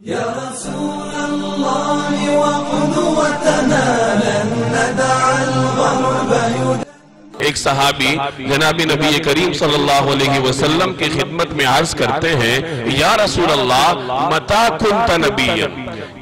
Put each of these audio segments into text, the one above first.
يا رسول الله وقدوتنا لن ندع الغرب يدعو. ایک صحابی جناب نبی کریم صلی اللہ علیہ وسلم کی خدمت میں عرض کرتے ہیں یا رسول اللہ متا کنت نبیا،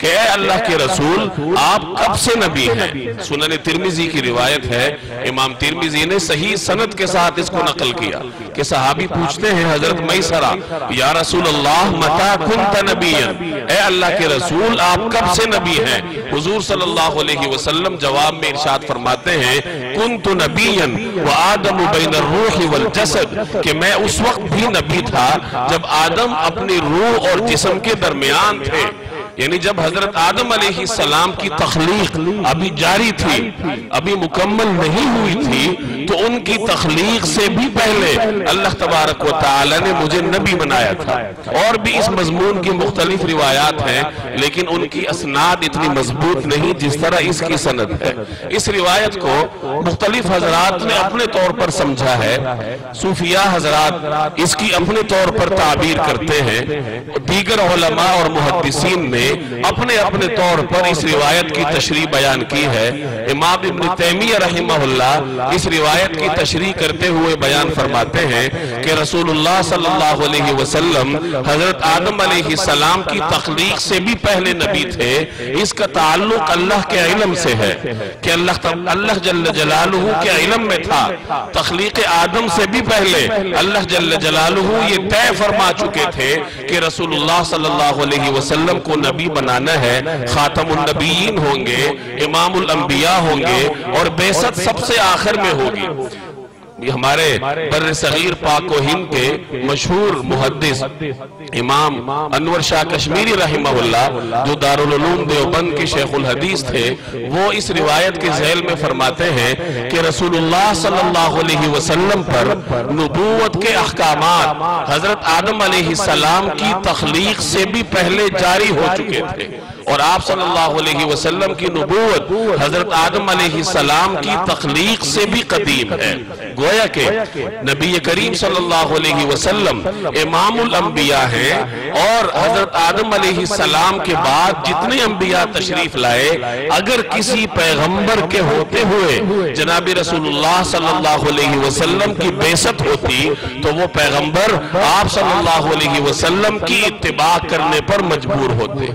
کہ اے اللہ کے رسول آپ کب سے نبی ہیں؟ سنن ترمذی کی روایت ہے، امام ترمذی نے صحیح سند کے ساتھ اس کو نقل کیا کہ صحابی پوچھتے ہیں حضرت میسرہ یا رسول اللہ متا کنت نبیا، اے اللہ کے رسول آپ کب سے نبی ہیں؟ حضور صلی اللہ علیہ وسلم جواب میں ارشاد فرماتے ہیں کنت نبیا وآدم بین الروح والجسد، کہ میں اس وقت بھی نبی تھا جب آدم اپنی روح اور جسم کے درمیان تھے، یعنی جب حضرت آدم علیہ السلام کی تخلیق ابھی جاری تھی، ابھی مکمل نہیں ہوئی تھی، تو ان کی تخلیق سے بھی پہلے اللہ تبارک و تعالی نے مجھے نبی بنایا تھا۔ اور بھی اس مضمون کی مختلف روایات ہیں لیکن ان کی اسناد اتنی مضبوط نہیں جس طرح اس کی سند ہے۔ اس روایت کو مختلف حضرات نے اپنے طور پر سمجھا ہے، صوفیاء حضرات اس کی اپنے طور پر تعبیر کرتے ہیں، دیگر علماء اور محدثین نے اپنے اپنے طور پر اس روایت کی تشریح بیان کی ہے۔ امام ابن تیمیہ رحمہ اللہ اس روایت کی تشریح کرتے ہوئے بیان فرماتے ہیں کہ رسول اللہ صلی اللہ علیہ وسلم حضرت آدم علیہ السلام کی تخلیق سے بھی پہلے نبی تھے۔ اس کا تعلق اللہ کے علم سے ہے کہ اللہ جل جلالہ کے علم میں تھا، تخلیق آدم سے بھی پہلے اللہ جل جلالہ یہ طے فرما چکے تھے کہ رسول اللہ صلی اللہ علیہ وسلم کو نبی بنانا ہے، خاتم النبیین ہوں گے، امام الانبیاء ہوں گے اور بعثت سب سے آخر میں ہوگی۔ یہ ہمارے بر صغیر پاک و ہند کے مشہور محدث امام انور شاہ کشمیری رحمہ اللہ جو دارالعلوم دیوبند کے شیخ الحدیث تھے، وہ اس روایت کے ذیل میں فرماتے ہیں کہ رسول اللہ صلی اللہ علیہ وسلم پر نبوت کے احکامات حضرت آدم علیہ السلام کی تخلیق سے بھی پہلے جاری ہو چکے تھے، اور آپ صلی اللہ علیہ وسلم کی نبوت حضرت آدم علیہ السلام کی تخلیق سے بھی قدیم ہے۔ گویا کہ نبی کریم صلی اللہ علیہ وسلم امام الانبیاء ہیں، اور حضرت آدم علیہ السلام کے بعد جتنے انبیاء تشریف لائے، اگر کسی پیغمبر کے ہوتے ہوئے جناب رسول اللہ صلی اللہ علیہ وسلم کی بعثت ہوتی تو وہ پیغمبر آپ صلی اللہ علیہ وسلم کی اتباع کرنے پر مجبور ہوتے،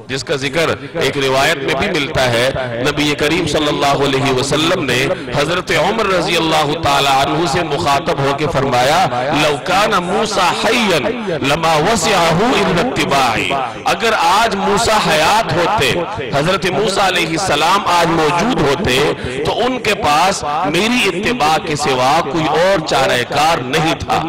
جس کا ذکر ایک روایت میں بھی ملتا ہے۔ نبی کریم صلی اللہ علیہ وسلم نے حضرت عمر رضی اللہ تعالی عنہ سے مخاطب ہو کے فرمایا لو کان موسیٰ حیا لما وسعہ الا اتباعی، اگر آج موسیٰ حیات ہوتے، حضرت موسیٰ علیہ السلام آج موجود ہوتے تو ان کے پاس میری اتباع کے سوا کوئی اور چارہ کار نہیں تھا۔